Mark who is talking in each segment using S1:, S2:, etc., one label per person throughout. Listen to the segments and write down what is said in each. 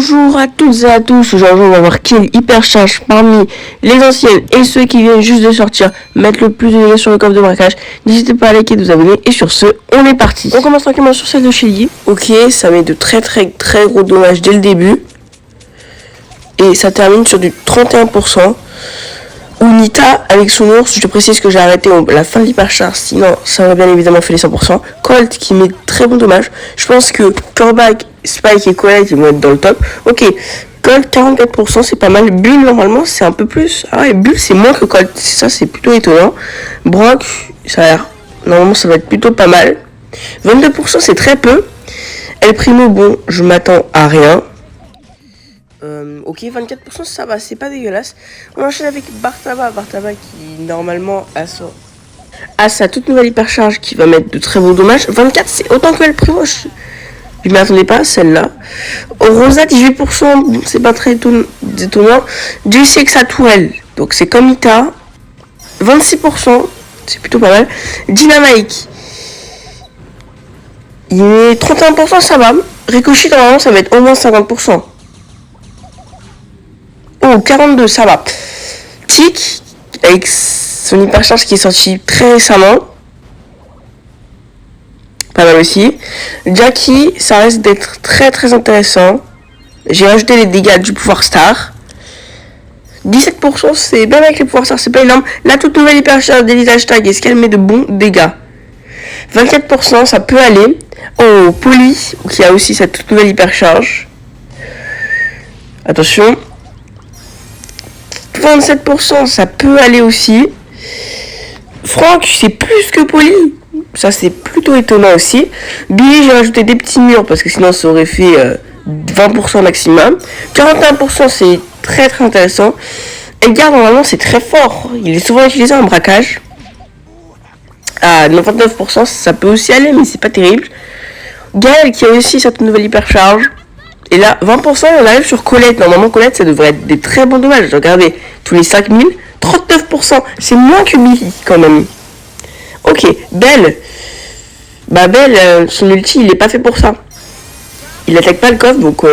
S1: Bonjour à toutes et à tous, aujourd'hui on va voir quelle hypercharge parmi les anciennes et ceux qui viennent juste de sortir mettre le plus de dégâts sur le coffre de braquage. N'hésitez pas à liker et de vous abonner et sur ce, on est parti. On commence tranquillement sur celle de Shelly. Ok, ça met de très gros dommages dès le début. Et ça termine sur du 31%. Unita avec son ours, je te précise que j'ai arrêté la fin de l'hypercharge, sinon ça aurait bien évidemment fait les 100%. Colt qui met très bon dommage. Je pense que Corbac, Spike et Colt ils vont être dans le top. Ok, Colt 44%, c'est pas mal. Bull normalement c'est un peu plus. Ah ouais, Bull c'est moins que Colt, ça c'est plutôt étonnant. Brock, ça a l'air. Normalement ça va être plutôt pas mal. 22% c'est très peu. El Primo, bon, je m'attends à rien. Ok, 24%, ça va, c'est pas dégueulasse. On enchaîne avec Bartaba qui normalement a sa toute nouvelle hypercharge qui va mettre de très bons dommages. 24, c'est autant que El Primo, je m'y attendais pas, celle-là. Rosa, 18%, c'est pas très étonnant. JC sa tourelle, donc c'est comme Ita. 26%, c'est plutôt pas mal. Dynamite, il est 31%, ça va. Ricochet, normalement, ça va être au moins 50%. Oh, 42, ça va. Kick, avec son hypercharge qui est sorti très récemment. Pas mal aussi. Jackie, ça reste d'être très intéressant. J'ai rajouté les dégâts du pouvoir star. 17%, c'est bien avec les pouvoirs star, c'est pas énorme. La toute nouvelle hypercharge d'Elite Hashtag, est-ce qu'elle met de bons dégâts? 24%, ça peut aller. Oh, Polly, qui a aussi sa toute nouvelle hypercharge. Attention. 27%, ça peut aller aussi. Franck, c'est plus que Polly. Ça, c'est plutôt étonnant aussi. Billy, j'ai rajouté des petits murs parce que sinon, ça aurait fait 20% maximum. 41%, c'est très intéressant. Edgar, normalement, c'est très fort. Il est souvent utilisé en braquage. À 99%, ça peut aussi aller, mais c'est pas terrible. Gaël, qui a aussi sa nouvelle hypercharge. Et là, 20%, on arrive sur Colette. Normalement, Colette, ça devrait être des très bons dommages. Regardez, tous les 5000, 39%. C'est moins que Billy, quand même. Ok, Belle. Bah, Belle, son ulti, il est pas fait pour ça. Il attaque pas le coffre, donc...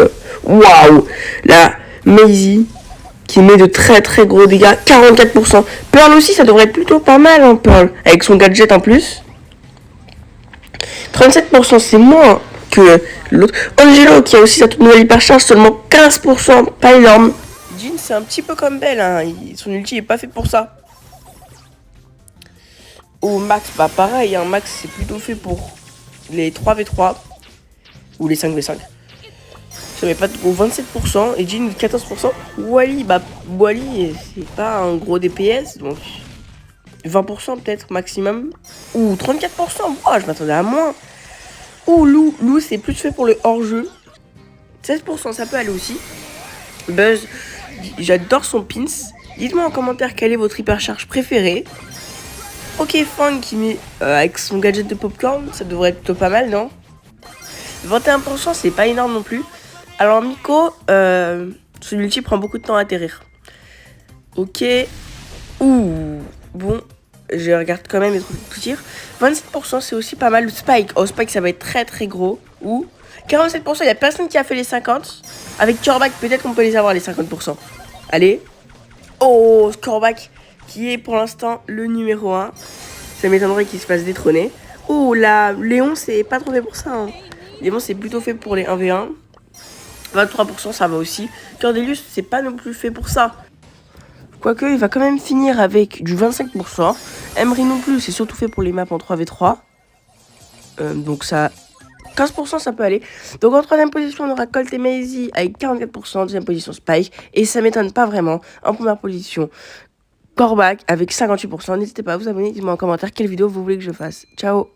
S1: Waouh. La Maisie, qui met de très gros dégâts, 44%. Pearl aussi, ça devrait être plutôt pas mal, hein, Pearl. Avec son gadget en plus. 37%, c'est moins que l'autre. Angelo qui a aussi sa toute nouvelle hypercharge, seulement 15%, pas énorme. Jean c'est un petit peu comme Belle, hein. Son ulti est pas fait pour ça. Oh Max, bah pareil, hein. Max c'est plutôt fait pour les 3v3 ou les 5v5. Ça met pas de gros 27% et Jean 14%. Wally, bah Wally c'est pas un gros DPS donc 20% peut-être maximum. Ou 34%, oh, je m'attendais à moins. Oh, Lou, c'est plus fait pour le hors-jeu. 16%, ça peut aller aussi. Buzz, j'adore son pins. Dites-moi en commentaire quelle est votre hypercharge préférée. Ok, Fang qui met avec son gadget de popcorn, ça devrait être plutôt pas mal, non? 21%, c'est pas énorme non plus. Alors, Miko, son ulti prend beaucoup de temps à atterrir. Ok. Ouh, bon. Je regarde quand même les trucs tout tir. 27%, c'est aussi pas mal. Spike. Oh, Spike, ça va être très gros. Ou 47%, il n'y a personne qui a fait les 50. Avec Corbac, peut-être qu'on peut les avoir, les 50%. Allez. Oh, Corbac, qui est pour l'instant le numéro 1. Ça m'étonnerait qu'il se fasse détrôner. Oh, là, Léon, c'est pas trop fait pour ça. Hein. Léon, c'est plutôt fait pour les 1v1. 23%, ça va aussi. Cordelius, c'est pas non plus fait pour ça. Quoique, il va quand même finir avec du 25%. Emery non plus, c'est surtout fait pour les maps en 3v3. Donc ça... 15% ça peut aller. Donc en troisième position, on aura Colt et Maisie avec 44%. Deuxième position, Spike. Et ça m'étonne pas vraiment. En première position, Corbac avec 58%. N'hésitez pas à vous abonner. Dites-moi en commentaire quelle vidéo vous voulez que je fasse. Ciao.